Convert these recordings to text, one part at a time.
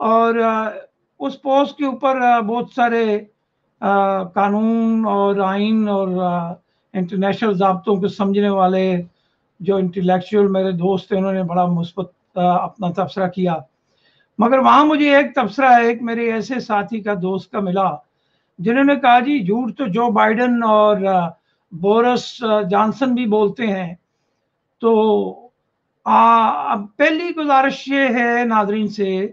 اور اس پوسٹ کے اوپر بہت سارے قانون اور آئین اور انٹرنیشنل ضابطوں کو سمجھنے والے جو انٹلیکچوئل میرے دوست ہیں، انہوں نے بڑا مثبت اپنا تبصرہ کیا، مگر وہاں مجھے ایک تبصرہ ایک میرے ایسے ساتھی کا دوست کا ملا جنہوں نے کہا جی جھوٹ تو جو بائیڈن اور بورس جانسن بھی بولتے ہیں۔ تو پہلی گزارش یہ ہے ناظرین سے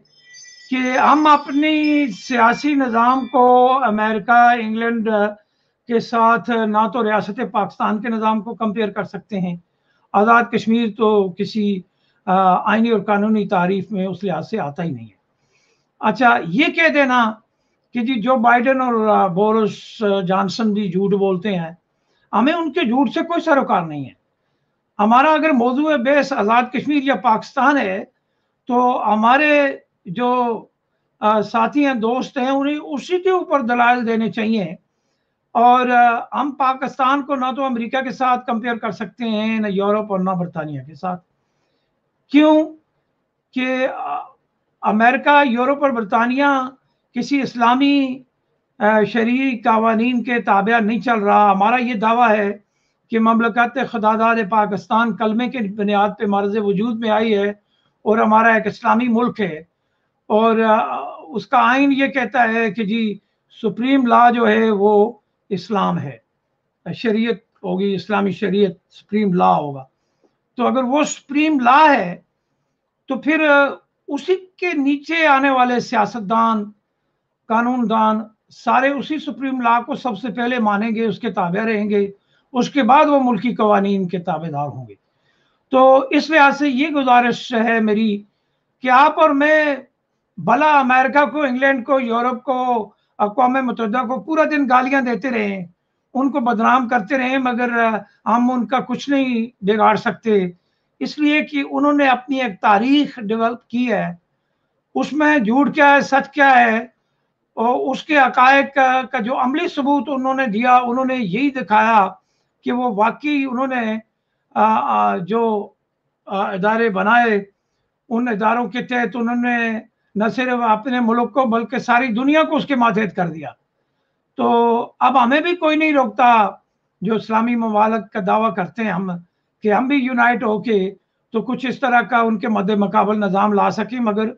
کہ ہم اپنی سیاسی نظام کو امریکہ انگلینڈ کے ساتھ نہ تو ریاست پاکستان کے نظام کو کمپیئر کر سکتے ہیں، آزاد کشمیر تو کسی آئینی اور قانونی تعریف میں اس لحاظ سے آتا ہی نہیں ہے۔ اچھا، یہ کہہ دینا کہ جی جو بائیڈن اور بورس جانسن بھی جھوٹ بولتے ہیں، ہمیں ان کے جھوٹ سے کوئی سروکار نہیں ہے۔ ہمارا اگر موضوع بحث آزاد کشمیر یا پاکستان ہے تو ہمارے جو ساتھی ہیں، دوست ہیں، انہیں اسی کے اوپر دلائل دینے چاہیے، اور ہم پاکستان کو نہ تو امریکہ کے ساتھ کمپیئر کر سکتے ہیں، نہ یورپ اور نہ برطانیہ کے ساتھ۔ کیوں کہ امریکہ، یورپ اور برطانیہ کسی اسلامی شرعی قوانین کے تابع نہیں چل رہا۔ ہمارا یہ دعویٰ ہے کہ مملکت خداداد پاکستان کلمے کے بنیاد پہ معرض وجود میں آئی ہے اور ہمارا ایک اسلامی ملک ہے، اور اس کا آئین یہ کہتا ہے کہ جی سپریم لا جو ہے وہ اسلام ہے، شریعت ہوگی، اسلامی شریعت سپریم لا ہوگا۔ تو اگر وہ سپریم لا ہے تو پھر اسی کے نیچے آنے والے سیاستدان، قانون دان سارے اسی سپریم لا کو سب سے پہلے مانیں گے، اس کے تابع رہیں گے، اس کے بعد وہ ملکی قوانین کے تابع دار ہوں گے۔ تو اس لحاظ سے یہ گزارش ہے میری کہ آپ اور میں بھلا امریکہ کو، انگلینڈ کو، یورپ کو، اقوام متحدہ کو پورا دن گالیاں دیتے رہیں، ان کو بدنام کرتے رہیں، مگر ہم ان کا کچھ نہیں بگاڑ سکتے، اس لیے کہ انہوں نے اپنی ایک تاریخ ڈیولپ کی ہے، اس میں جھوٹ کیا ہے، سچ کیا ہے، اور اس کے حقائق کا جو عملی ثبوت انہوں نے دیا، انہوں نے یہی دکھایا کہ وہ واقعی انہوں نے جو ادارے بنائے، ان اداروں کے تحت انہوں نے نہ صرف اپنے ملک کو بلکہ ساری دنیا کو اس کے ماتحت کر دیا۔ تو اب ہمیں بھی کوئی نہیں روکتا جو اسلامی ممالک کا دعویٰ کرتے ہیں ہم، کہ ہم بھی یونائٹ ہو کے تو کچھ اس طرح کا ان کے مد مقابل نظام لا سکیں، مگر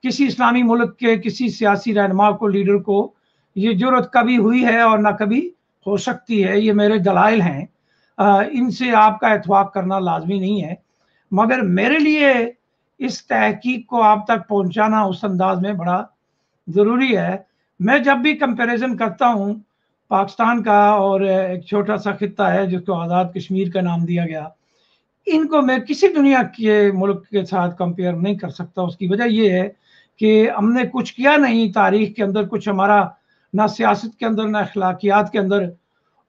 کسی اسلامی ملک کے کسی سیاسی رہنما کو، لیڈر کو یہ جرأت کبھی ہوئی ہے اور نہ کبھی ہو سکتی ہے۔ یہ میرے دلائل ہیں، ان سے آپ کا اتفاق کرنا لازمی نہیں ہے، مگر میرے لیے اس تحقیق کو آپ تک پہنچانا اس انداز میں بڑا ضروری ہے۔ میں جب بھی کمپیریزن کرتا ہوں پاکستان کا اور ایک چھوٹا سا خطہ ہے جس کو آزاد کشمیر کا نام دیا گیا، ان کو میں کسی دنیا کے ملک کے ساتھ کمپیئر نہیں کر سکتا۔ اس کی وجہ یہ ہے کہ ہم نے کچھ کیا نہیں تاریخ کے اندر، کچھ ہمارا نہ سیاست کے اندر، نہ اخلاقیات کے اندر،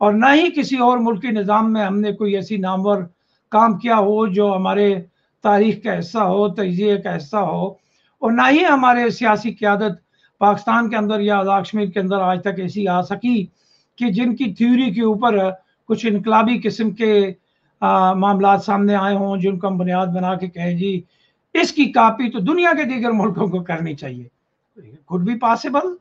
اور نہ ہی کسی اور ملکی نظام میں ہم نے کوئی ایسی نامور کام کیا ہو جو ہمارے تاریخ کا حصہ ہو، تجزیے کا حصہ ہو، اور نہ ہی ہمارے سیاسی قیادت پاکستان کے اندر یا آزاد کشمیر کے اندر آج تک ایسی آ سکی کہ جن کی تھیوری کے اوپر کچھ انقلابی قسم کے معاملات سامنے آئے ہوں، جن کو ہم بنیاد بنا کے کہیں جی اس کی کاپی تو دنیا کے دیگر ملکوں کو کرنی چاہیے۔ could be possible،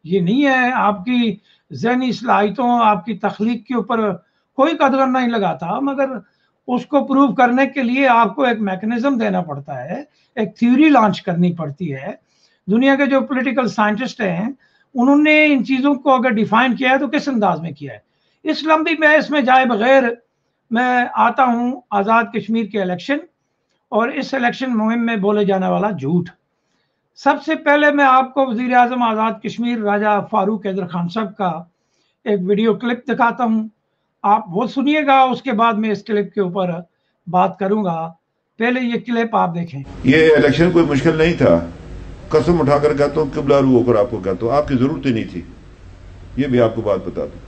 یہ نہیں ہے۔ آپ کی ذہنی صلاحیتوں، آپ کی تخلیق کے اوپر کوئی قدر نہیں لگاتا، مگر اس کو پروو کرنے کے لیے آپ کو ایک میکنزم دینا پڑتا ہے، ایک تھیوری لانچ کرنی پڑتی ہے۔ دنیا کے جو پولیٹیکل سائنٹسٹ ہیں انہوں نے ان چیزوں کو اگر ڈیفائن کیا ہے تو کس انداز میں کیا ہے۔ اس لمبی بحث میں جائے بغیر میں آتا ہوں آزاد کشمیر کے الیکشن اور اس الیکشن مہم میں بولے جانے والا جھوٹ۔ سب سے پہلے میں آپ کو وزیر اعظم آزاد کشمیر راجہ فاروق حیدر خان صاحب کا ایک ویڈیو کلپ دکھاتا ہوں، آپ وہ سنیے گا، اس کے بعد میں اس کلپ کے اوپر بات کروں گا۔ پہلے یہ کلپ آپ دیکھیں۔ یہ الیکشن کوئی مشکل نہیں تھا، قسم اٹھا کر کہتا ہوں، قبلہ رو ہو کر آپ کو کہتا ہوں، آپ کی ضرورت ہی نہیں تھی۔ یہ بھی آپ کو بات بتا دوں،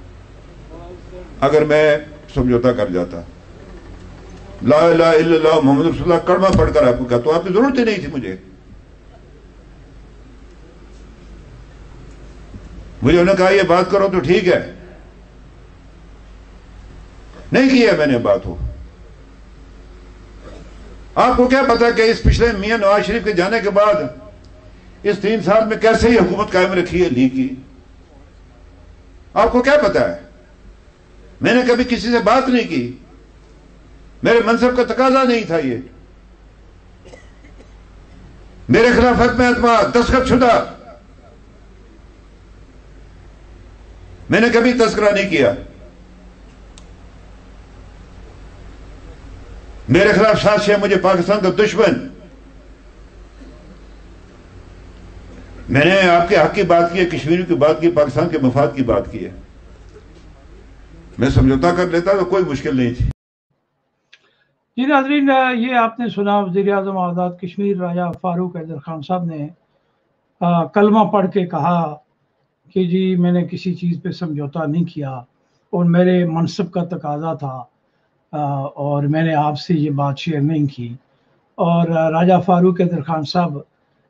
اگر میں سمجھوتا کر جاتا، لا الہ الا اللہ محمد رسول اللہ کلمہ پڑھ کر آپ کو کہتا ہوں، آپ کی ضرورت ہی نہیں تھی مجھے انہوں نے کہا یہ بات کرو تو ٹھیک ہے، نہیں کیا میں نے بات ہو۔ آپ کو کیا پتا کہ اس پچھلے میاں نواز شریف کے جانے کے بعد اس 3 سال میں کیسے ہی حکومت قائم رکھی ہے لیگ کی؟ آپ کو کیا پتا ہے؟ میں نے کبھی کسی سے بات نہیں کی، میرے منصب کا تقاضا نہیں تھا، یہ میرے خلاف حق میں اعتماد دستخط شدہ، میں نے کبھی تذکرہ نہیں کیا، میرے خلاف سازش ہے، مجھے پاکستان کا دشمن، میں نے آپ کے حق کی بات کی ہے، کشمیریوں کی بات کی، پاکستان کے مفاد کی بات کی ہے، میں سمجھوتا کر لیتا تو کوئی مشکل نہیں تھی۔ جی ناظرین، یہ آپ نے سنا وزیر اعظم آزاد کشمیر راجہ فاروق حیدر خان صاحب نے کلمہ پڑھ کے کہا کہ جی میں نے کسی چیز پہ سمجھوتا نہیں کیا اور میرے منصب کا تقاضا تھا اور میں نے آپ سے یہ بات شیئر نہیں کی، اور راجہ فاروق حیدر خان صاحب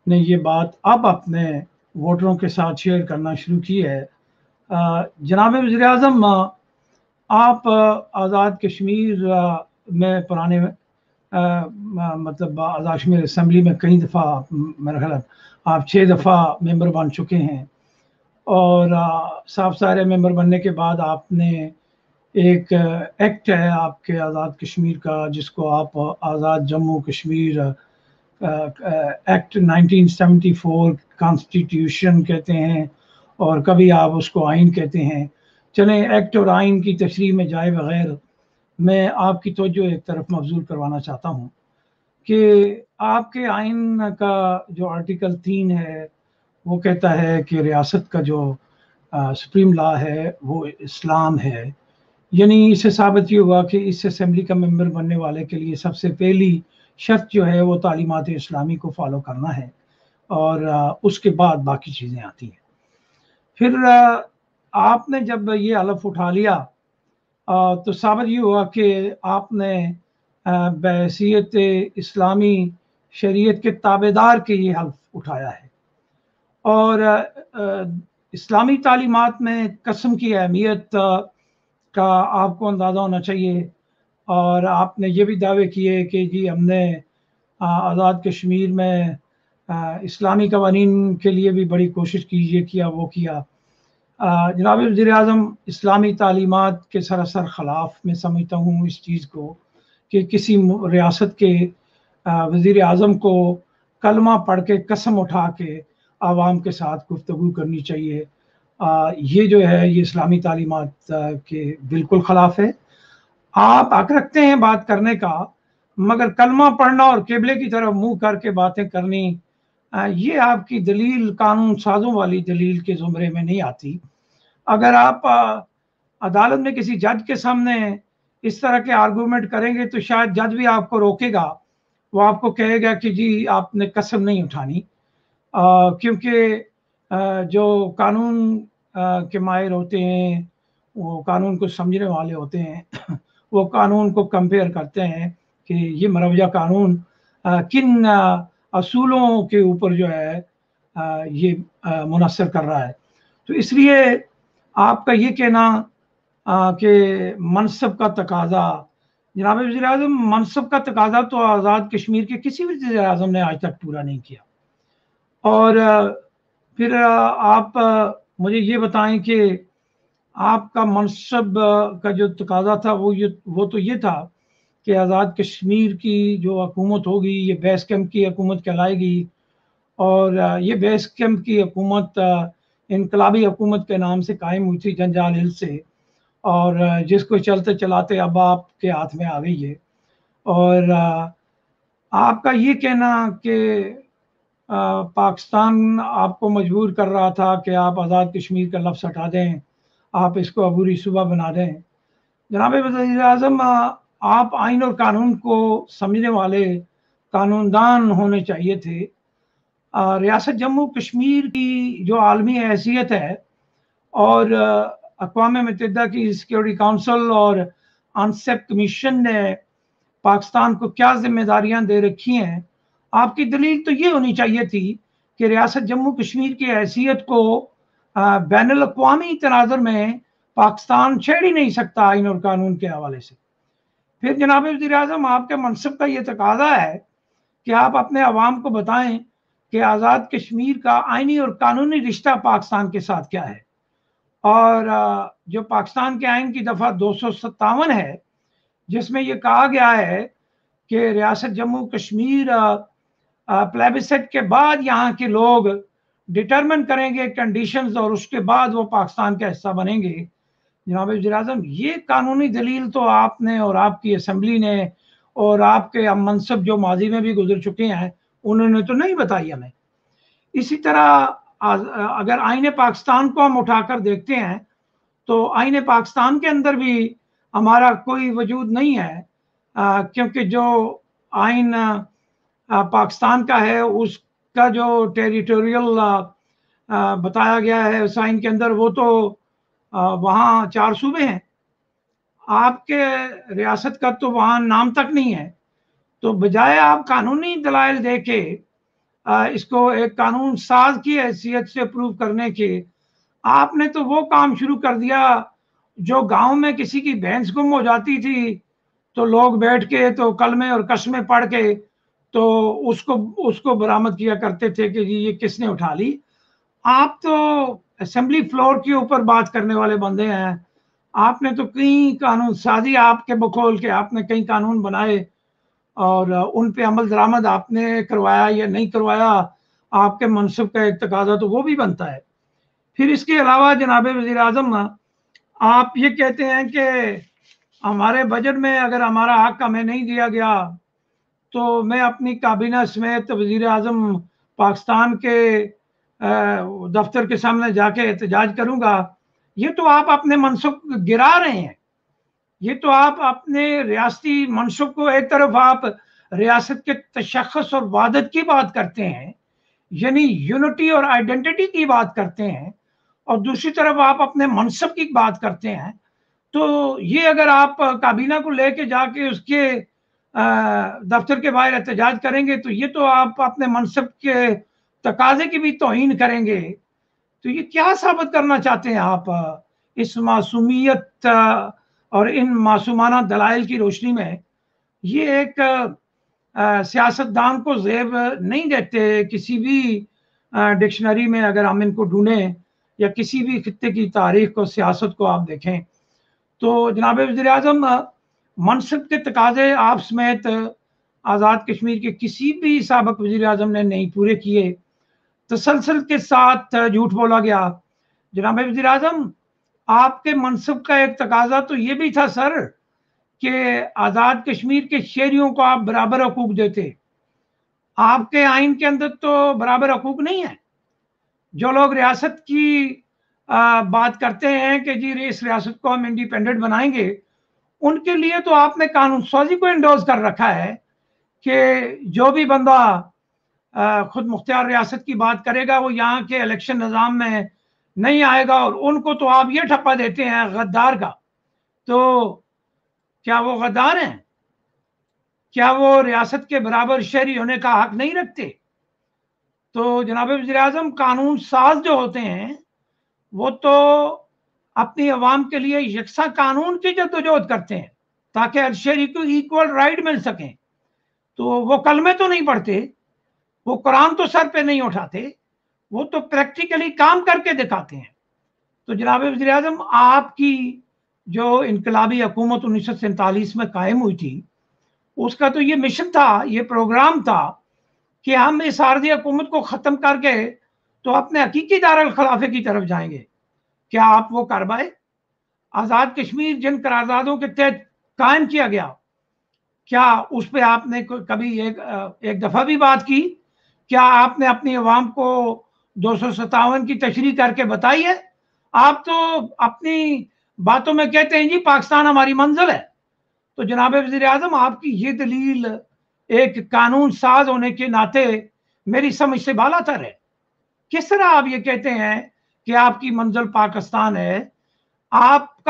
نے یہ بات اب اپنے ووٹروں کے ساتھ شیئر کرنا شروع کی ہے۔ جناب وزیر اعظم، آپ آزاد کشمیر میں پرانے مطلب آزاد کشمیر اسمبلی میں کئی دفعہ، میرا خیال آپ 6 دفعہ ممبر بن چکے ہیں، اور صاف سارے ممبر بننے کے بعد آپ نے ایک ایکٹ ہے آپ کے آزاد کشمیر کا، جس کو آپ آزاد جموں کشمیر ایکٹ 1974 کانسٹیٹیوشن کہتے ہیں، اور کبھی آپ اس کو آئین کہتے ہیں۔ چلیں، ایکٹ اور آئین کی تشریح میں جائے بغیر میں آپ کی توجہ ایک طرف مبذول کروانا چاہتا ہوں کہ آپ کے آئین کا جو آرٹیکل 3 ہے وہ کہتا ہے کہ ریاست کا جو سپریم لا ہے وہ اسلام ہے، یعنی اس سے ثابت یہ ہوا کہ اس اسمبلی کا ممبر بننے والے کے لیے سب سے پہلی شرط جو ہے وہ تعلیمات اسلامی کو فالو کرنا ہے، اور اس کے بعد باقی چیزیں آتی ہیں۔ پھر آپ نے جب یہ حلف اٹھا لیا تو ثابت یہ ہوا کہ آپ نے بحیثیت اسلامی شریعت کے تابعدار کے یہ حلف اٹھایا ہے، اور اسلامی تعلیمات میں قسم کی اہمیت کا آپ کو اندازہ ہونا چاہیے، اور آپ نے یہ بھی دعوے کیے کہ جی ہم نے آزاد کشمیر میں اسلامی قوانین کے لیے بھی بڑی کوشش کی، یہ کیا وہ کیا۔ جناب وزیر اعظم، اسلامی تعلیمات کے سراسر خلاف میں سمجھتا ہوں اس چیز کو کہ کسی ریاست کے وزیر اعظم کو کلمہ پڑھ کے قسم اٹھا کے عوام کے ساتھ گفتگو کرنی چاہیے۔ یہ جو ہے یہ اسلامی تعلیمات کے بالکل خلاف ہے۔ آپ حق رکھتے ہیں بات کرنے کا، مگر کلمہ پڑھنا اور قبلے کی طرف منہ کر کے باتیں کرنی، یہ آپ کی دلیل قانون سازوں والی دلیل کے زمرے میں نہیں آتی۔ اگر آپ عدالت میں کسی جج کے سامنے اس طرح کے آرگومنٹ کریں گے تو شاید جج بھی آپ کو روکے گا، وہ آپ کو کہے گا کہ جی آپ نے قسم نہیں اٹھانی، کیونکہ جو قانون کے ماہر ہوتے ہیں، وہ قانون کو سمجھنے والے ہوتے ہیں، وہ قانون کو کمپیئر کرتے ہیں کہ یہ مروجہ قانون کن اصولوں کے اوپر جو ہے یہ منحصر کر رہا ہے۔ تو اس لیے آپ کا یہ کہنا کہ منصب کا تقاضا، جناب وزیر اعظم، منصب کا تقاضا تو آزاد کشمیر کے کسی بھی وزیر اعظم نے آج تک پورا نہیں کیا، اور پھر آپ مجھے یہ بتائیں کہ آپ کا منصب کا جو تقاضا تھا وہ تو یہ تھا کہ آزاد کشمیر کی جو حکومت ہوگی یہ بیس کیمپ کی حکومت کہلائے گی، اور یہ بیس کیمپ کی حکومت انقلابی حکومت کے نام سے قائم ہوئی تھی جنجال ہل سے، اور جس کو چلتے چلاتے اب آپ کے ہاتھ میں آ گئی ہے۔ اور آپ کا یہ کہنا کہ پاکستان آپ کو مجبور کر رہا تھا کہ آپ آزاد کشمیر کا لفظ ہٹا دیں، آپ اس کو عبوری صوبہ بنا دیں، جناب وزیر اعظم آپ آئین اور قانون کو سمجھنے والے قانون دان ہونے چاہیے تھے۔ ریاست جموں کشمیر کی جو عالمی حیثیت ہے، اور اقوام متحدہ کی سیکیورٹی کونسل اور انسیپ کمیشن نے پاکستان کو کیا ذمہ داریاں دے رکھی ہیں، آپ کی دلیل تو یہ ہونی چاہیے تھی کہ ریاست جموں کشمیر کی حیثیت کو بین الاقوامی تناظر میں پاکستان چھیڑ ہی نہیں سکتا آئین اور قانون کے حوالے سے۔ پھر جناب وزیر اعظم، آپ کے منصب کا یہ تقاضا ہے کہ آپ اپنے عوام کو بتائیں کہ آزاد کشمیر کا آئینی اور قانونی رشتہ پاکستان کے ساتھ کیا ہے، اور جو پاکستان کے آئین کی دفعہ 257 ہے جس میں یہ کہا گیا ہے کہ ریاست جموں کشمیر پلیبسٹ کے بعد یہاں کے لوگ ڈٹرمن کریں گے کنڈیشنز اور اس کے بعد وہ پاکستان کا حصہ بنیں گے۔ جناب وزیر اعظم، یہ قانونی دلیل تو آپ نے اور آپ کی اسمبلی نے اور آپ کے منصب جو ماضی میں بھی گزر چکے ہیں انہوں نے تو نہیں بتائی ہمیں۔ اسی طرح اگر آئین پاکستان کو ہم اٹھا کر دیکھتے ہیں تو آئین پاکستان کے اندر بھی ہمارا کوئی وجود نہیں ہے، کیونکہ جو آئین پاکستان کا ہے اس کا جو ٹیریٹوریل بتایا گیا ہے اس آئین کے اندر وہ تو وہاں 4 صوبے ہیں، آپ کے ریاست کا تو وہاں نام تک نہیں ہے۔ تو بجائے آپ قانونی دلائل دے کے اس کو ایک قانون ساز کی حیثیت سے اپروو کرنے کے، آپ نے تو وہ کام شروع کر دیا جو گاؤں میں کسی کی بھینس گم ہو جاتی تھی تو لوگ بیٹھ کے تو کلمے اور قسمیں پڑھ کے تو اس کو برآمد کیا کرتے تھے کہ جی یہ کس نے اٹھا لی۔ آپ تو اسمبلی فلور کے اوپر بات کرنے والے بندے ہیں، آپ نے تو کئی قانون سازی آپ کے بقول کے آپ نے کئی قانون بنائے اور ان پہ عمل درآمد آپ نے کروایا یا نہیں کروایا، آپ کے منصب کا ایک تقاضا تو وہ بھی بنتا ہے۔ پھر اس کے علاوہ جناب وزیر اعظم، آپ یہ کہتے ہیں کہ ہمارے بجٹ میں اگر ہمارا حق ہمیں نہیں دیا گیا تو میں اپنی کابینہ سمیت وزیر اعظم پاکستان کے دفتر کے سامنے جا کے احتجاج کروں گا۔ یہ تو آپ اپنے منصب گرا رہے ہیں، یہ تو آپ اپنے ریاستی منصب کو، ایک طرف آپ ریاست کے تشخص اور وحدت کی بات کرتے ہیں یعنی یونٹی اور آئیڈینٹی کی بات کرتے ہیں، اور دوسری طرف آپ اپنے منصب کی بات کرتے ہیں۔ تو یہ اگر آپ کابینہ کو لے کے جا کے اس کے دفتر کے باہر احتجاج کریں گے تو یہ تو آپ اپنے منصب کے تقاضے کی بھی توہین کریں گے۔ تو یہ کیا ثابت کرنا چاہتے ہیں آپ اس معصومیت اور ان معصومانہ دلائل کی روشنی میں؟ یہ ایک سیاستدان کو زیب نہیں دیتے کسی بھی ڈکشنری میں اگر ہم ان کو ڈھونڈیں یا کسی بھی خطے کی تاریخ کو، سیاست کو آپ دیکھیں تو جناب وزیر اعظم منصب کے تقاضے آپ سمیت آزاد کشمیر کے کسی بھی سابق وزیر اعظم نے نہیں پورے کیے، تسلسل کے ساتھ جھوٹ بولا گیا۔ جناب وزیر اعظم، آپ کے منصب کا ایک تقاضا تو یہ بھی تھا سر کہ آزاد کشمیر کے شہریوں کو آپ برابر حقوق دیتے، آپ کے آئین کے اندر تو برابر حقوق نہیں ہے۔ جو لوگ ریاست کی بات کرتے ہیں کہ جی اس ریاست کو ہم انڈیپینڈنٹ بنائیں گے، ان کے لیے تو آپ نے قانون سازی کو انڈوز کر رکھا ہے کہ جو بھی بندہ خود مختار ریاست کی بات کرے گا وہ یہاں کے الیکشن نظام میں نہیں آئے گا، اور ان کو تو آپ یہ ٹھپا دیتے ہیں غدار کا۔ تو کیا وہ غدار ہیں؟ کیا وہ ریاست کے برابر شہری ہونے کا حق نہیں رکھتے؟ تو جناب وزیر اعظم، قانون ساز جو ہوتے ہیں وہ تو اپنی عوام کے لیے یکساں قانون کی جدوجہد کرتے ہیں تاکہ ہر شہری کو ایکول رائٹ مل سکیں۔ تو وہ کلمے تو نہیں پڑھتے، وہ قرآن تو سر پہ نہیں اٹھاتے، وہ تو پریکٹیکلی کام کر کے دکھاتے ہیں۔ تو جناب وزیر اعظم، آپ کی جو انقلابی حکومت 1947 میں قائم ہوئی تھی اس کا تو یہ مشن تھا، یہ پروگرام تھا کہ ہم اس عارضی حکومت کو ختم کر کے تو اپنے حقیقی دارالخلافے کی طرف جائیں گے۔ کیا آپ وہ کر پائے؟ آزاد کشمیر جن قراردادوں کے تحت قائم کیا گیا، کیا اس پہ آپ نے کبھی ایک دفعہ بھی بات کی؟ کیا آپ نے اپنی عوام کو 257 کی تشریح کر کے بتائی ہے؟ آپ تو اپنی باتوں میں کہتے ہیں جی پاکستان ہماری منزل ہے۔ تو جناب وزیر اعظم، آپ کی یہ دلیل ایک قانون ساز ہونے کے ناطے میری سمجھ سے بالا تر ہے۔ کس طرح آپ یہ کہتے ہیں کہ آپ کی منزل پاکستان ہے؟ آپ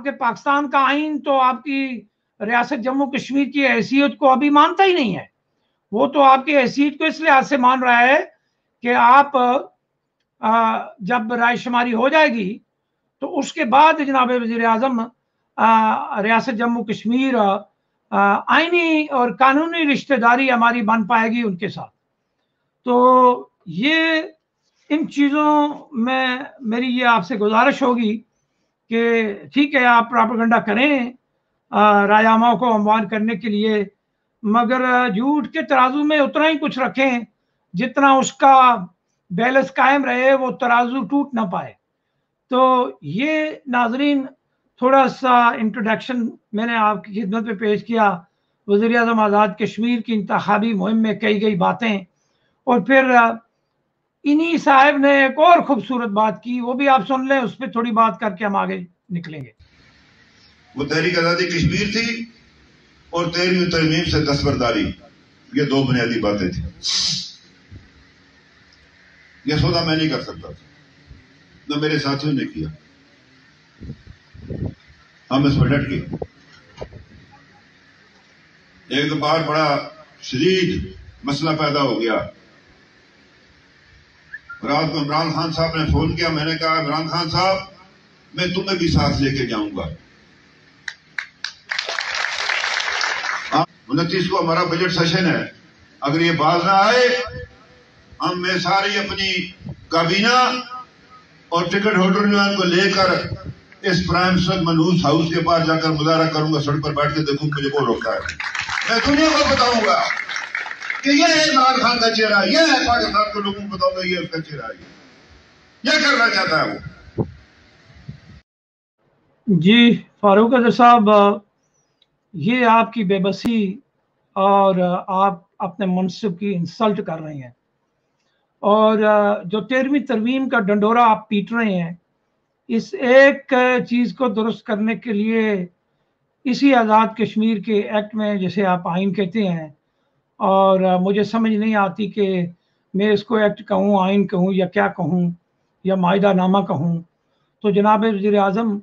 کے پاکستان کا آئین تو آپ کی ریاست جموں کشمیر کی حیثیت کو ابھی مانتا ہی نہیں ہے، وہ تو آپ کی حیثیت کو اس لحاظ سے مان رہا ہے کہ آپ جب رائے شماری ہو جائے گی تو اس کے بعد جناب وزیر اعظم ریاست جموں کشمیر آئینی اور قانونی رشتہ داری ہماری بن پائے گی ان کے ساتھ۔ تو یہ ان چیزوں میں میری یہ آپ سے گزارش ہوگی کہ ٹھیک ہے آپ پراپیگنڈا کریں رائے عامہ کو ہموار کرنے کے لیے، مگر جھوٹ کے ترازو میں اتنا ہی کچھ رکھیں جتنا اس کا بیلنس قائم رہے، وہ ترازو ٹوٹ نہ پائے۔ تو یہ ناظرین تھوڑا سا انٹروڈکشن میں نے آپ کی خدمت میں پیش کیا وزیر اعظم آزاد کشمیر کی انتخابی مہم میں کئی گئی باتیں، اور پھر انہی صاحب نے ایک اور خوبصورت بات کی، وہ بھی آپ سن لیں، اس پہ تھوڑی بات کر کے ہم آگے نکلیں گے۔ وہ تحریک آزادی کشمیر تھی اور 13ویں ترمیم سے دستبرداری، یہ دو بنیادی باتیں تھیں۔ یہ سودا میں نہیں کر سکتا تھا، نہ میرے ساتھیوں نے کیا، ہم اس پر ڈٹ گئے۔ ایک دو بار بڑا شدید مسئلہ پیدا ہو گیا، رات کو عمران خان صاحب نے فون کیا، میں نے کہا عمران خان صاحب میں تمہیں بھی ساتھ لے کے جاؤں گا۔ 29 کو ہمارا بجٹ سیشن ہے، اگر یہ باز نہ آئے ہم میں ساری اپنی کابینہ اور ٹکٹ ہولڈر جو ان کو لے کر اس پرائم منسٹر منہوس ہاؤس کے پاس جا کر مظاہرہ کروں گا، سڑک پر بیٹھ کے دیکھوں مجھے کون روکتا ہے۔ میں دنیا کو بتاؤں گا کہ یہ ہے عمران خان کا چہرہ، یہ ہے پاکستان کے لوگوں کو بتاؤں گا یہ اس کا چہرہ ہے، یہ کرنا چاہتا ہے وہ۔ جی فاروق اظہر صاحب، یہ آپ کی بے بسی اور آپ اپنے منصب کی انسلٹ کر رہے ہیں، اور جو 13ویں ترمیم کا ڈنڈورا آپ پیٹ رہے ہیں، اس ایک چیز کو درست کرنے کے لیے اسی آزاد کشمیر کے ایکٹ میں، جسے آپ آئین کہتے ہیں، اور مجھے سمجھ نہیں آتی کہ میں اس کو ایکٹ کہوں، آئین کہوں، یا کیا کہوں، یا معاہدہ نامہ کہوں، تو جناب وزیر اعظم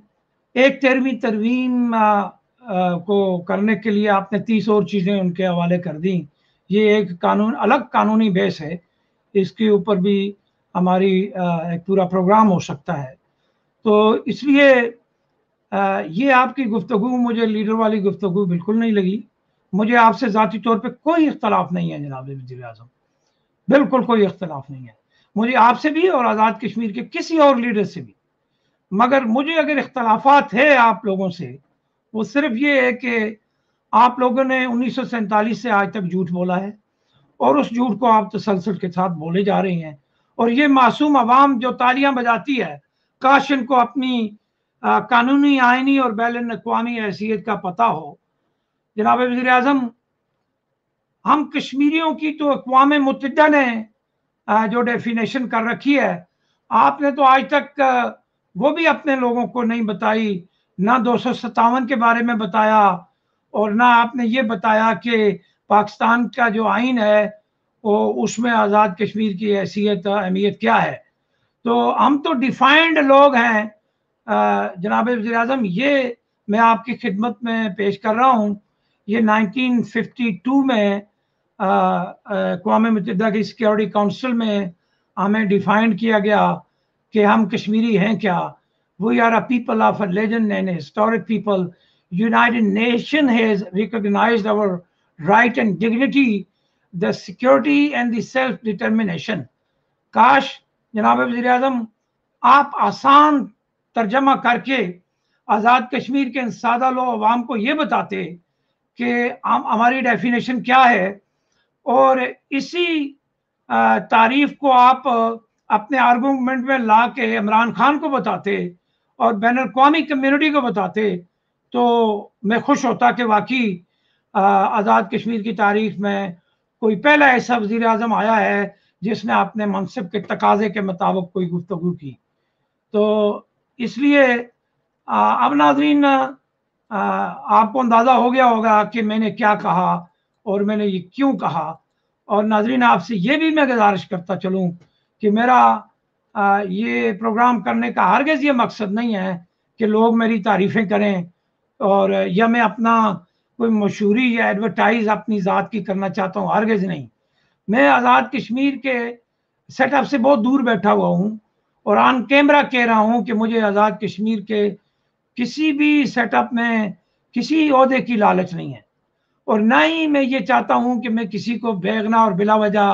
ایک 13ویں ترمیم کو کرنے کے لیے آپ نے 30 اور چیزیں ان کے حوالے کر دیں۔ یہ ایک الگ قانونی بیس ہے، اس کے اوپر بھی ہماری ایک پورا پروگرام ہو سکتا ہے۔ تو اس لیے یہ آپ کی گفتگو مجھے لیڈر والی گفتگو بالکل نہیں لگی۔ مجھے آپ سے ذاتی طور پہ کوئی اختلاف نہیں ہے جناب وزیر اعظم، بالکل کوئی اختلاف نہیں ہے مجھے آپ سے بھی اور آزاد کشمیر کے کسی اور لیڈر سے بھی، مگر مجھے اگر اختلافات ہے آپ لوگوں سے، وہ صرف یہ ہے کہ آپ لوگوں نے 1947 سے آج تک جھوٹ بولا ہے، اور اس جھوٹ کو آپ تسلسل کے ساتھ بولے جا رہے ہیں، اور یہ معصوم عوام جو تالیاں بجاتی ہے، کاش ان کو اپنی قانونی، آئینی اور بین الاقوامی حیثیت کا پتہ ہو۔ جناب وزیر اعظم، ہم کشمیریوں کی تو اقوام متحدہ نے جو ڈیفینیشن کر رکھی ہے، آپ نے تو آج تک وہ بھی اپنے لوگوں کو نہیں بتائی، نہ 257 کے بارے میں بتایا، اور نہ آپ نے یہ بتایا کہ پاکستان کا جو آئین ہے وہ اس میں آزاد کشمیر کی حیثیت، اہمیت کیا ہے۔ تو ہم تو ڈیفائنڈ لوگ ہیں جناب وزیر اعظم، یہ میں آپ کی خدمت میں پیش کر رہا ہوں۔ یہ 1952 میں اقوام متحدہ کی سیکیورٹی کونسل میں ہمیں ڈیفائنڈ کیا گیا کہ ہم کشمیری ہیں کیا۔ We are a people of a legend and a historic people. United Nations has recognized our right and dignity, the security and the self-determination. کاش جناب وزیر اعظم آپ آسان ترجمہ کر کے آزاد کشمیر کے ان سادہ لو عوام کو یہ بتاتے کہ ہماری ڈیفینیشن کیا ہے، اور اسی تعریف کو آپ اپنے آرگومنٹ میں لا کے عمران خان کو بتاتے اور بین الاقوامی کمیونٹی کو بتاتے، تو میں خوش ہوتا کہ واقعی آزاد کشمیر کی تاریخ میں کوئی پہلا ایسا وزیر اعظم آیا ہے جس نے اپنے منصب کے تقاضے کے مطابق کوئی گفتگو کی۔ تو اس لیے اب ناظرین آپ کو اندازہ ہو گیا ہوگا کہ میں نے کیا کہا اور میں نے یہ کیوں کہا، اور ناظرین آپ سے یہ بھی میں گزارش کرتا چلوں کہ میرا یہ پروگرام کرنے کا ہرگز یہ مقصد نہیں ہے کہ لوگ میری تعریفیں کریں، اور یا میں اپنا کوئی مشہوری یا ایڈورٹائز اپنی ذات کی کرنا چاہتا ہوں، ہرگز نہیں۔ میں آزاد کشمیر کے سیٹ اپ سے بہت دور بیٹھا ہوا ہوں، اور آن کیمرہ کہہ رہا ہوں کہ مجھے آزاد کشمیر کے کسی بھی سیٹ اپ میں کسی عہدے کی لالچ نہیں ہے، اور نہ ہی میں یہ چاہتا ہوں کہ میں کسی کو بے گناہ اور بلا وجہ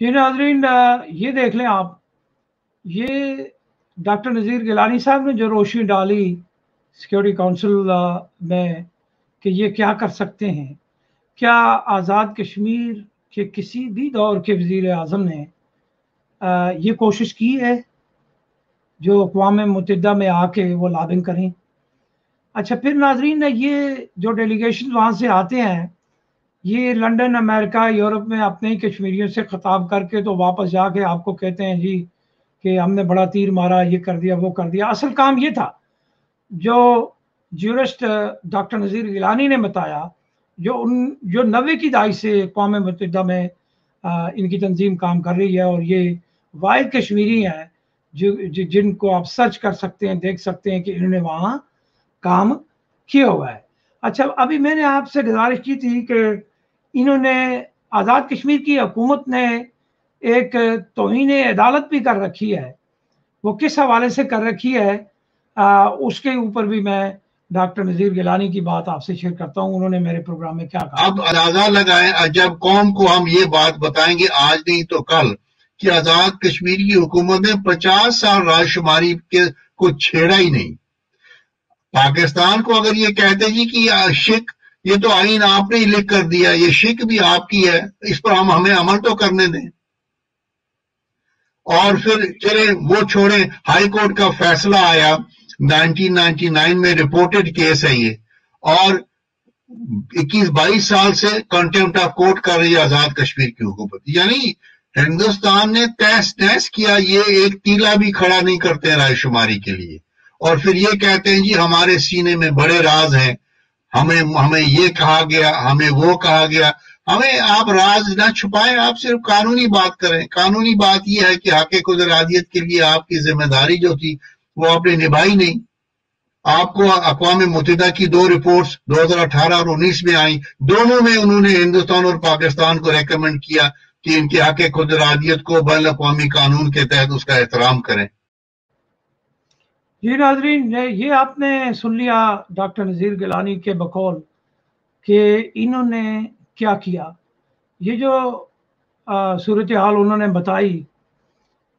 جی ناظرین، یہ دیکھ لیں آپ، یہ ڈاکٹر نذیر گیلانی صاحب نے جو روشنی ڈالی سیکورٹی کونسل میں کہ یہ کیا کر سکتے ہیں، کیا آزاد کشمیر کے کسی بھی دور کے وزیر اعظم نے یہ کوشش کی ہے جو اقوام متحدہ میں آ کے وہ لابنگ کریں؟ اچھا، پھر ناظرین یہ جو ڈیلیگیشن وہاں سے آتے ہیں، یہ لنڈن، امریکہ، یورپ میں اپنے ہی کشمیریوں سے خطاب کر کے تو واپس جا کے آپ کو کہتے ہیں جی کہ ہم نے بڑا تیر مارا، یہ کر دیا، وہ کر دیا۔ اصل کام یہ تھا جو جورسٹ ڈاکٹر نذیر گیلانی نے بتایا، جو 90 کی دہائی سے اقوام متحدہ میں ان کی تنظیم کام کر رہی ہے، اور یہ واحد کشمیری ہیں جن کو آپ سرچ کر سکتے ہیں، دیکھ سکتے ہیں کہ انہوں نے وہاں کام کیا ہوا ہے۔ اچھا، ابھی میں نے آپ سے گزارش کی تھی کہ انہوں نے آزاد کشمیر کی حکومت نے ایک توہین عدالت بھی کر رکھی ہے، وہ کس حوالے سے کر رکھی ہے اس کے اوپر بھی میں ڈاکٹر نذیر گیلانی کی بات آپ سے شیئر کرتا ہوں، انہوں نے میرے پروگرام میں کیا کہا۔ اب اندازہ لگائیں، جب قوم کو ہم یہ بات بتائیں گے آج نہیں تو کل کہ آزاد کشمیر کی حکومت نے 50 سال راج شماری کو چھیڑا ہی نہیں۔ پاکستان کو اگر یہ کہتے جی کہ شک، یہ تو آئین آپ نے ہی لکھ کر دیا، یہ شک بھی آپ کی ہے، اس پر ہمیں عمل تو کرنے دیں۔ اور پھر چلے وہ چھوڑیں، ہائی کورٹ کا فیصلہ آیا 1999 میں، رپورٹڈ کیس ہے یہ، اور 21-22 سال سے کنٹمپٹ آف کورٹ کر رہی ہے آزاد کشمیر کی حکومت۔ یعنی ہندوستان نے تیس تیس کیا، یہ ایک تیلا بھی کھڑا نہیں کرتے رائے شماری کے لیے، اور پھر یہ کہتے ہیں جی ہمارے سینے میں بڑے راز ہیں، ہمیں یہ کہا گیا، ہمیں وہ کہا گیا۔ ہمیں آپ راز نہ چھپائیں، آپ صرف قانونی بات کریں۔ قانونی بات یہ ہے کہ حق خودارادیت کے لیے آپ کی ذمہ داری جو تھی وہ آپ نے نبھائی نہیں۔ آپ کو اقوام متحدہ کی 2 رپورٹس 2018 اور 19 میں آئیں، دونوں میں انہوں نے ہندوستان اور پاکستان کو ریکمینڈ کیا کہ ان کے حق خودارادیت کو بین الاقوامی قانون کے تحت اس کا احترام کریں۔ جی ناظرین، یہ آپ نے سن لیا ڈاکٹر نذیر گیلانی کے بقول کہ انہوں نے کیا کیا، یہ جو صورتحال انہوں نے بتائی۔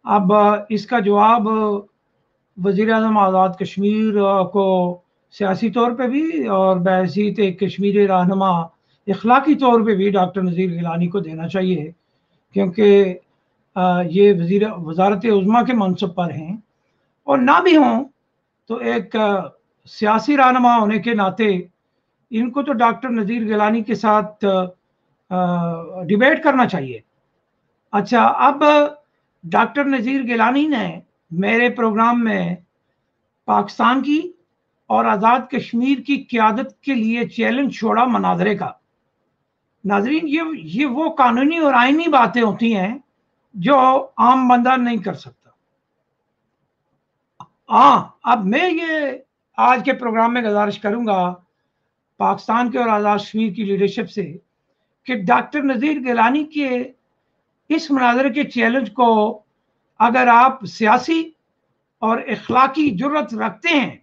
اب اس کا جواب وزیر اعظم آزاد کشمیر کو سیاسی طور پہ بھی اور بحیثیت ایک کشمیری رہنما اخلاقی طور پہ بھی ڈاکٹر نذیر گیلانی کو دینا چاہیے، کیونکہ یہ وزارت عظمیٰ کے منصب پر ہیں، اور نہ بھی ہوں تو ایک سیاسی رہنما ہونے کے ناطے ان کو تو ڈاکٹر نذیر گیلانی کے ساتھ ڈیبیٹ کرنا چاہیے۔ اچھا، اب ڈاکٹر نذیر گیلانی نے میرے پروگرام میں پاکستان کی اور آزاد کشمیر کی قیادت کے لیے چیلنج چھوڑا مناظرے کا۔ ناظرین، یہ وہ قانونی اور آئینی باتیں ہوتی ہیں جو عام بندہ نہیں کر سکتا۔ اب میں یہ آج کے پروگرام میں گزارش کروں گا پاکستان کے اور آزاد کشمیر کی لیڈرشپ سے کہ ڈاکٹر نذیر گیلانی کے اس مناظرے کے چیلنج کو اگر آپ سیاسی اور اخلاقی جرت رکھتے ہیں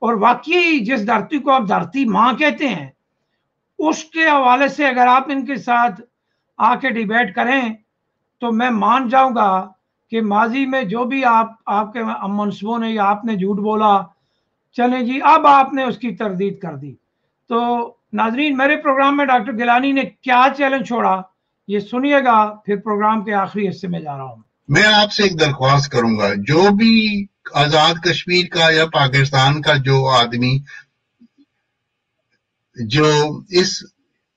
اور واقعی جس دھرتی کو آپ دھرتی ماں کہتے ہیں اس کے حوالے سے اگر آپ ان کے ساتھ آ کے ڈیبیٹ کریں تو میں مان جاؤں گا کہ ماضی میں جو بھی آپ کے منصبوں نے یا آپ نے جھوٹ بولا، چلیں جی اب آپ نے اس کی تردید کر دی۔ تو ناظرین، میرے پروگرام میں ڈاکٹر گیلانی نے کیا چیلنج چھوڑا یہ سنیے گا، پھر پروگرام کے آخری حصے میں جا رہا ہوں۔ میں آپ سے ایک درخواست کروں گا، جو بھی آزاد کشمیر کا یا پاکستان کا جو آدمی جو اس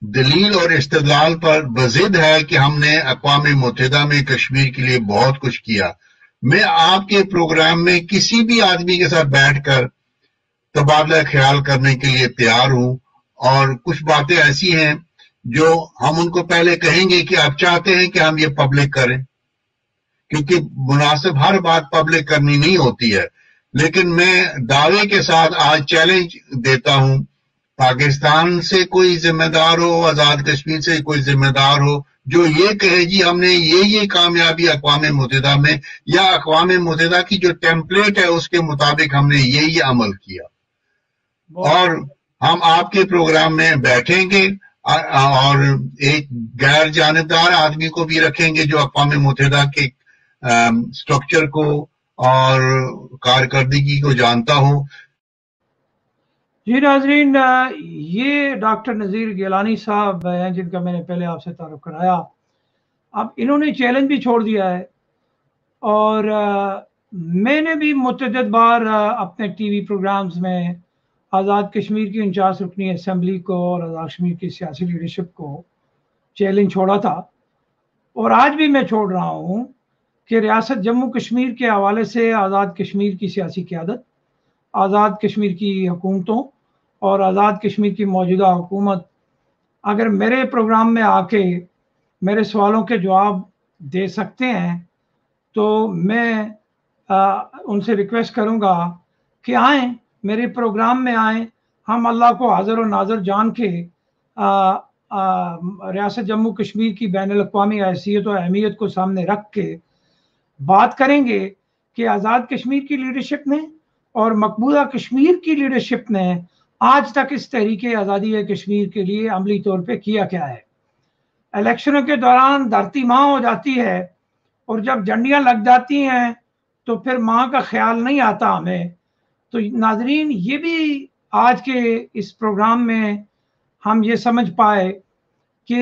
دلیل اور استدلال پر بضد ہے کہ ہم نے اقوام متحدہ میں کشمیر کے لیے بہت کچھ کیا، میں آپ کے پروگرام میں کسی بھی آدمی کے ساتھ بیٹھ کر تبادلہ خیال کرنے کے لیے تیار ہوں، اور کچھ باتیں ایسی ہیں جو ہم ان کو پہلے کہیں گے کہ آپ چاہتے ہیں کہ ہم یہ پبلک کریں، کیونکہ مناسب ہر بات پبلک کرنی نہیں ہوتی ہے۔ لیکن میں دعوے کے ساتھ آج چیلنج دیتا ہوں، پاکستان سے کوئی ذمہ دار ہو، آزاد کشمیر سے کوئی ذمہ دار ہو جو یہ کہے جی ہم نے یہ کامیابی اقوام متحدہ میں یا اقوام متحدہ کی جو ٹیمپلیٹ ہے اس کے مطابق ہم نے یہ عمل کیا، اور ہم آپ کے پروگرام میں بیٹھیں گے، اور ایک غیر جانبدار آدمی کو بھی رکھیں گے جو اقوام متحدہ کے سٹرکچر کو اور کارکردگی کو جانتا ہو. جی ناظرین، یہ ڈاکٹر نذیر گیلانی صاحب ہیں جن کا میں نے پہلے آپ سے تعارف کرایا. اب انہوں نے چیلنج بھی چھوڑ دیا ہے، اور میں نے بھی متعدد بار اپنے ٹی وی پروگرامز میں آزاد کشمیر کی انچارج رکنی اسمبلی کو اور آزاد کشمیر کی سیاسی لیڈرشپ کو چیلنج چھوڑا تھا، اور آج بھی میں چھوڑ رہا ہوں کہ ریاست جموں کشمیر کے حوالے سے آزاد کشمیر کی سیاسی قیادت، آزاد کشمیر کی حکومتوں اور آزاد کشمیر کی موجودہ حکومت اگر میرے پروگرام میں آ کے میرے سوالوں کے جواب دے سکتے ہیں تو میں ان سے ریکویسٹ کروں گا کہ آئیں، میرے پروگرام میں آئیں. ہم اللہ کو حاضر و ناظر جان کے ریاست جموں کشمیر کی بین الاقوامی حیثیت و اہمیت کو سامنے رکھ کے بات کریں گے کہ آزاد کشمیر کی لیڈرشپ نے اور مقبوضہ کشمیر کی لیڈرشپ نے آج تک اس تحریک آزادی کشمیر کے لیے عملی طور پہ کیا کیا ہے. الیکشنوں کے دوران دھرتی ماں ہو جاتی ہے، اور جب جھنڈیاں لگ جاتی ہیں تو پھر ماں کا خیال نہیں آتا ہمیں. تو ناظرین، یہ بھی آج کے اس پروگرام میں ہم یہ سمجھ پائے کہ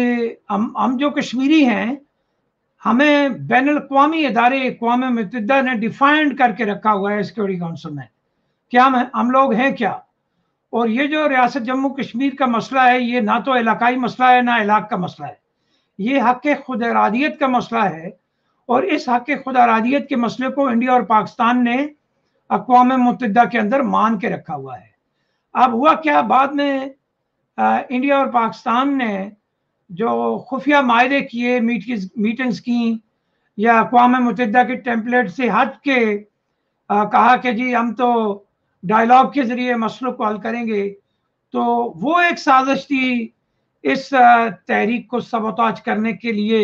ہم جو کشمیری ہیں، ہمیں بین الاقوامی ادارے اقوام متحدہ نے ڈیفائنڈ کر کے رکھا ہوا ہے سیکورٹی کونسل میں کہ ہم لوگ ہیں کیا. اور یہ جو ریاست جموں کشمیر کا مسئلہ ہے، یہ نہ تو علاقائی مسئلہ ہے نہ علاق کا مسئلہ ہے، یہ حق خود ارادیت کا مسئلہ ہے. اور اس حق خود ارادیت کے مسئلے کو انڈیا اور پاکستان نے اقوام متحدہ کے اندر مان کے رکھا ہوا ہے. اب ہوا کیا، بعد میں انڈیا اور پاکستان نے جو خفیہ معاہدے کیے، میٹنگز کی، یا اقوام متحدہ کے ٹیمپلیٹ سے ہٹ کے کہا کہ جی ہم تو ڈائلاگ کے ذریعے مسئلوں کو حل کریں گے، تو وہ ایک سازش تھی اس تحریک کو سبوتاج کرنے کے لیے.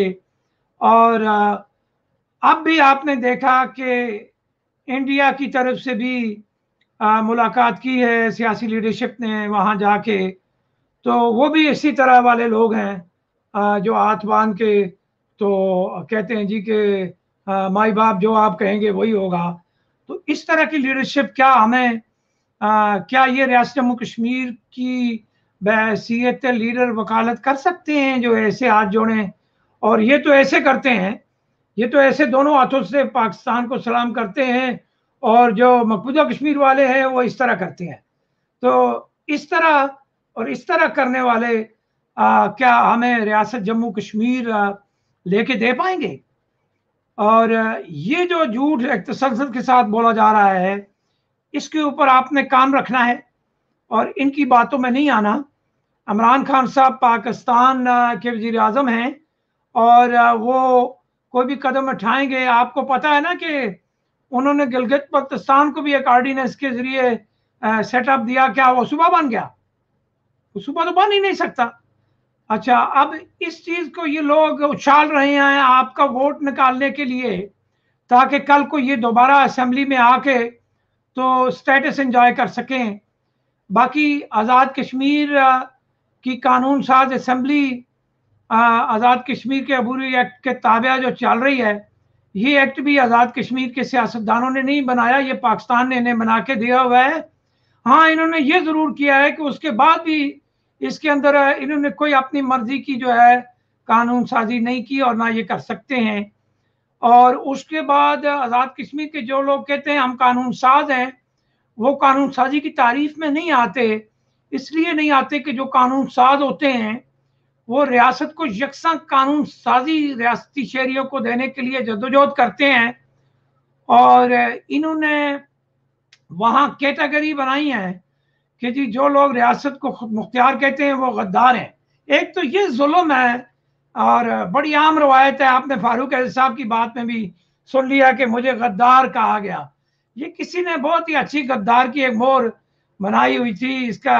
اور اب بھی آپ نے دیکھا کہ انڈیا کی طرف سے بھی ملاقات کی ہے سیاسی لیڈرشپ نے وہاں جا کے، تو وہ بھی اسی طرح والے لوگ ہیں جو ہاتھ باندھ کے تو کہتے ہیں جی کہ مائی باپ جو آپ کہیں گے وہی ہوگا. تو اس طرح کی لیڈرشپ کیا ہمیں کیا یہ ریاست جموں کشمیر کی بحیثیت لیڈر وکالت کر سکتے ہیں جو ایسے ہاتھ جوڑیں؟ اور یہ تو ایسے کرتے ہیں، یہ تو ایسے دونوں ہاتھوں سے پاکستان کو سلام کرتے ہیں، اور جو مقبوضہ کشمیر والے ہیں وہ اس طرح کرتے ہیں. تو اس طرح کرنے والے کیا ہمیں ریاست جموں کشمیر لے کے دے پائیں گے؟ اور یہ جو جھوٹ تسلسل کے ساتھ بولا جا رہا ہے، اس کے اوپر آپ نے کام رکھنا ہے اور ان کی باتوں میں نہیں آنا. عمران خان صاحب پاکستان کے وزیر اعظم ہیں، اور وہ کوئی بھی قدم اٹھائیں گے. آپ کو پتہ ہے نا کہ انہوں نے گلگت بلتستان کو بھی ایک آرڈیننس کے ذریعے سیٹ اپ دیا، کیا وہ صوبہ بن گیا؟ وہ صوبہ تو بن ہی نہیں سکتا. اچھا، اب اس چیز کو یہ لوگ اچھال رہے ہیں آپ کا ووٹ نکالنے کے لیے، تاکہ کل کو یہ دوبارہ اسمبلی میں آ کے تو سٹیٹس انجوائے کر سکیں. باقی آزاد کشمیر کی قانون ساز اسمبلی آزاد کشمیر کے عبوری ایکٹ کے تابع جو چل رہی ہے، یہ ایکٹ بھی آزاد کشمیر کے سیاستدانوں نے نہیں بنایا، یہ پاکستان نے انہیں بنا کے دیا ہوا ہے. ہاں، انہوں نے یہ ضرور کیا ہے کہ اس کے بعد بھی اس کے اندر انہوں نے کوئی اپنی مرضی کی جو ہے قانون سازی نہیں کی، اور نہ یہ کر سکتے ہیں. اور اس کے بعد آزاد کشمیر کے جو لوگ کہتے ہیں ہم قانون ساز ہیں، وہ قانون سازی کی تعریف میں نہیں آتے. اس لیے نہیں آتے کہ جو قانون ساز ہوتے ہیں وہ ریاست کو یکساں قانون سازی ریاستی شہریوں کو دینے کے لیے جدوجہد کرتے ہیں، اور انہوں نے وہاں کیٹیگری بنائی ہے کہ جی جو لوگ ریاست کو خود مختار کہتے ہیں وہ غدار ہیں. ایک تو یہ ظلم ہے، اور بڑی عام روایت ہے، آپ نے فاروق اعظم صاحب کی بات میں بھی سن لیا کہ مجھے غدار کہا گیا. یہ کسی نے بہت ہی اچھی غدار کی ایک مور بنائی ہوئی تھی، اس کا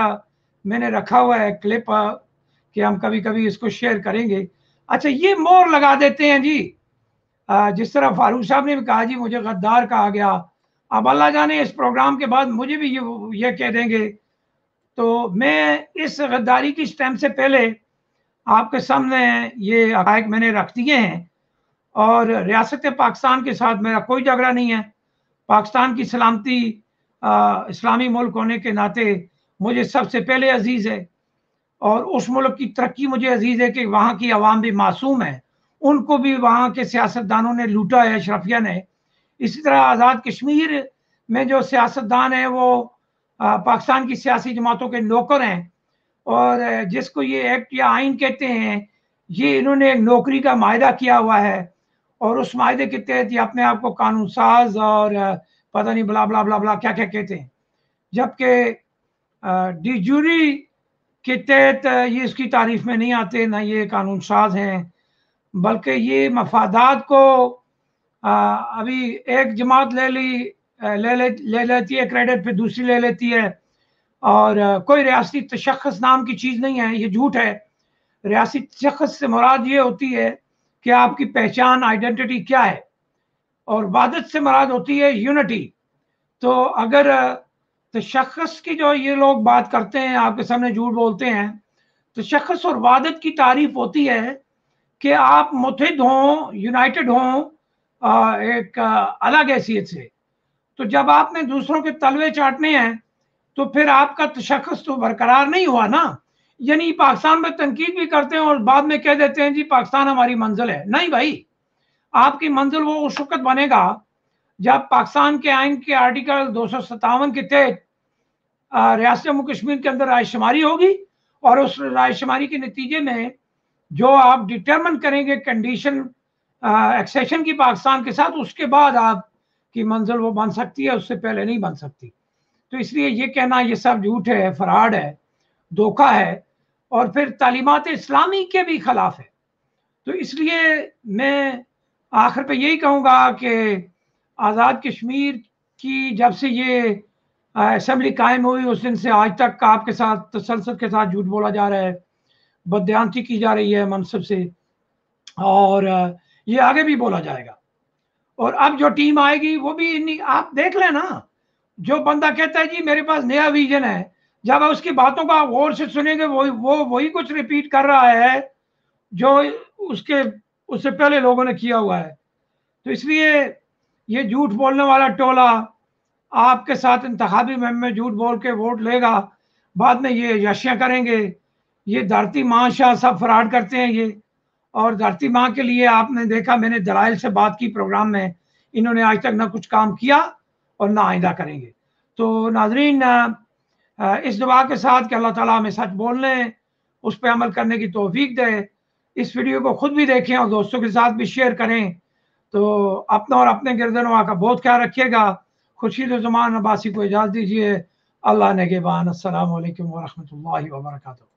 میں نے رکھا ہوا ہے کلپ کہ ہم کبھی کبھی اس کو شیئر کریں گے. اچھا، یہ مور لگا دیتے ہیں جی، جس طرح فاروق صاحب نے بھی کہا جی مجھے غدار کہا گیا، اب اللہ جانے اس پروگرام کے بعد مجھے بھی یہ کہہ دیں گے. تو میں اس غداری کی سٹیمپ سے پہلے آپ کے سامنے یہ حقائق میں نے رکھ دیے ہیں، اور ریاست پاکستان کے ساتھ میرا کوئی جھگڑا نہیں ہے۔ پاکستان کی سلامتی اسلامی ملک ہونے کے ناطے مجھے سب سے پہلے عزیز ہے، اور اس ملک کی ترقی مجھے عزیز ہے کہ وہاں کی عوام بھی معصوم ہے، ان کو بھی وہاں کے سیاستدانوں نے لوٹا ہے، اشرفیہ نے۔ اسی طرح آزاد کشمیر میں جو سیاستدان ہیں وہ پاکستان کی سیاسی جماعتوں کے نوکر ہیں، اور جس کو یہ ایکٹ یا آئین کہتے ہیں، یہ انہوں نے نوکری کا معاہدہ کیا ہوا ہے، اور اس معاہدے کے تحت یہ اپنے آپ کو قانون ساز اور پتہ نہیں بلا بلا بلا بلا کیا کیا کہتے ہیں، جبکہ ڈی جوری کے تحت یہ اس کی تعریف میں نہیں آتے، نہ یہ قانون ساز ہیں، بلکہ یہ مفادات کو ابھی ایک جماعت لے لیتی ہے کریڈٹ پہ، دوسری لے لیتی ہے، اور کوئی ریاستی تشخص نام کی چیز نہیں ہے، یہ جھوٹ ہے۔ ریاستی تشخص سے مراد یہ ہوتی ہے کہ آپ کی پہچان، آئیڈینٹی کیا ہے، اور وحدت سے مراد ہوتی ہے یونٹی۔ تو اگر تشخص کی جو یہ لوگ بات کرتے ہیں، آپ کے سامنے جھوٹ بولتے ہیں، تشخص اور وحدت کی تعریف ہوتی ہے کہ آپ متحد ہوں، یونائٹڈ ہوں ایک الگ حیثیت سے۔ تو جب آپ نے دوسروں کے تلوے چاٹنے ہیں تو پھر آپ کا تشخص تو برقرار نہیں ہوا نا۔ یعنی پاکستان میں تنقید بھی کرتے ہیں اور بعد میں کہہ دیتے ہیں جی پاکستان ہماری منزل ہے۔ نہیں بھائی، آپ کی منزل وہ اس وقت بنے گا جب پاکستان کے آئین کے آرٹیکل 257 کے تحت ریاست جموں کشمیر کے اندر رائے شماری ہوگی، اور اس رائے شماری کے نتیجے میں جو آپ ڈٹرمن کریں گے کنڈیشن ایکسیشن کی پاکستان کے ساتھ، اس کے بعد آپ کی منزل وہ بن سکتی ہے، اس سے پہلے نہیں بن سکتی۔ تو اس لیے یہ کہنا یہ سب جھوٹ ہے، فراڈ ہے، دھوکہ ہے، اور پھر تعلیمات اسلامی کے بھی خلاف ہے۔ تو اس لیے میں آخر پہ یہی کہوں گا کہ آزاد کشمیر کی جب سے یہ اسمبلی قائم ہوئی اس دن سے آج تک آپ کے ساتھ تسلسل کے ساتھ جھوٹ بولا جا رہا ہے، بددیانتی کی جا رہی ہے منصب سے، اور یہ آگے بھی بولا جائے گا۔ اور اب جو ٹیم آئے گی وہ بھی آپ دیکھ لیں نا، جو بندہ کہتا ہے جی میرے پاس نیا ویژن ہے، جب آپ اس کی باتوں کا غور سے سنیں گے وہی کچھ ریپیٹ کر رہا ہے جو اس سے پہلے لوگوں نے کیا ہوا ہے۔ تو اس لیے یہ جھوٹ بولنے والا ٹولہ آپ کے ساتھ انتخابی مہم میں جھوٹ بول کے ووٹ لے گا، بعد میں یہ یشیاں کریں گے، یہ دھرتی ماں شاہ سب فراڈ کرتے ہیں یہ۔ اور دھرتی ماں کے لیے آپ نے دیکھا، میں نے دلائل سے بات کی پروگرام میں، انہوں نے آج تک نہ کچھ کام کیا اور نہ آئندہ کریں گے۔ تو ناظرین، اس دعا کے ساتھ کہ اللہ تعالیٰ ہمیں سچ بولنے، اس پہ عمل کرنے کی توفیق دے، اس ویڈیو کو خود بھی دیکھیں اور دوستوں کے ساتھ بھی شیئر کریں۔ تو اپنا اور اپنے گردنواں کا بہت خیال رکھیے گا۔ خورشید زمان عباسی کو اجازت دیجیے۔ اللہ نگہبان۔ السلام علیکم ورحمۃ اللہ وبرکاتہ۔